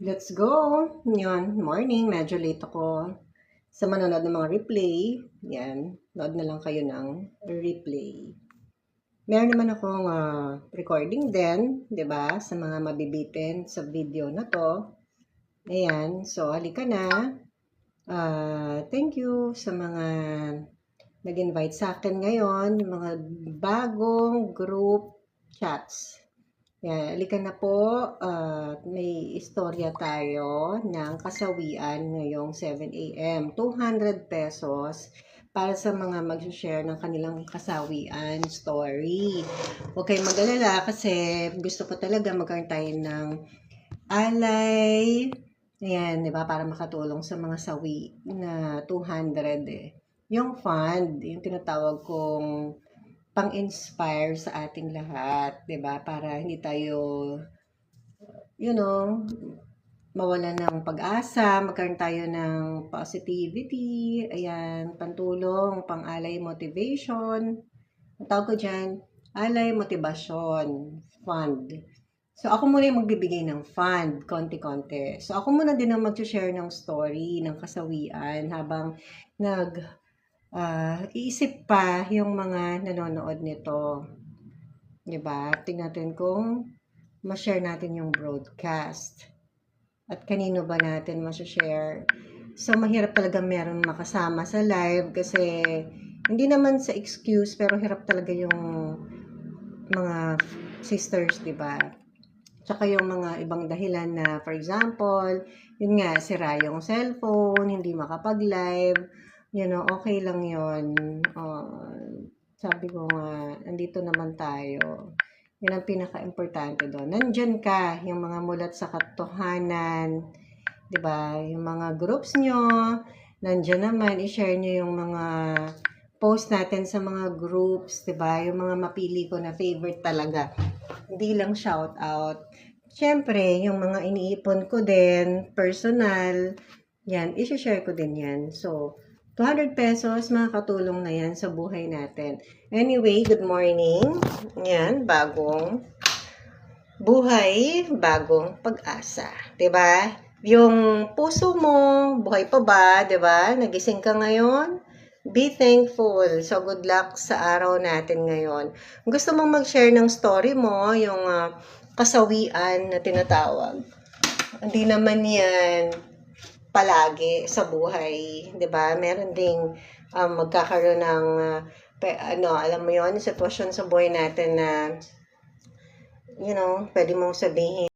Let's go! Yun, morning. Medyo late ako sa manonood ng mga replay. Yan, nood na lang kayo ng replay. Meron naman akong recording din, di ba? Sa mga mabibitin sa video na to. Ayan, so halika na. Thank you sa mga nag-invite sa akin ngayon, yung mga bagong group chats. Yan, halika na po. May istorya tayo ng kasawian ngayong 7 a.m. 200 pesos para sa mga mag-share ng kanilang kasawian story. Huwag kayong mag-alala kasi gusto ko talaga magkaroon tayo ng alay. Ayan, di ba? Para makatulong sa mga sawi na 200 eh. Yung fund, yung tinatawag kong pang-inspire sa ating lahat, 'di ba? Para hindi tayo mawalan ng pag-asa, magkaroon tayo ng positivity, ayan, pantulong, pang-alay motivation. Ang tawag ko dyan, alay motivation fund. So, ako muna yung magbibigay ng fund, konti-konti. So, ako muna din ang mag-share ng story, ng kasawian, habang iisip pa yung mga nanonood nito. Diba? Tingnan natin kung ma-share natin yung broadcast. At kanino ba natin ma-share? So, mahirap talaga meron makasama sa live kasi hindi naman sa excuse pero hirap talaga yung mga sisters, diba? Tsaka yung mga ibang dahilan na, for example, yun nga, sira yung cellphone, hindi makapag-live, okay lang yun. Sabi ko nga, andito naman tayo. Yun ang pinaka-importante doon. Nandyan ka, yung mga mulat sa katotohanan, di ba? Yung mga groups nyo, nandyan naman, i-share nyo yung mga post natin sa mga groups, di ba? Yung mga mapili ko na favorite talaga. Hindi lang shout out. Siyempre, yung mga iniipon ko din, personal, yan, i-share ko din yan. So, 200 pesos, makakatulong na yan sa buhay natin. Anyway, good morning. Yan, bagong buhay, bagong pag-asa. 'Di ba? Yung puso mo, buhay pa ba? 'Di ba? Nagising ka ngayon? Be thankful. So, good luck sa araw natin ngayon. Gusto mong mag-share ng story mo, yung kasawian na tinatawag. Hindi naman yan palagi sa buhay, 'di ba? Meron ding magkakaroon ng alam mo 'yon, sitwasyon sa buhay natin na pwede mong sabihin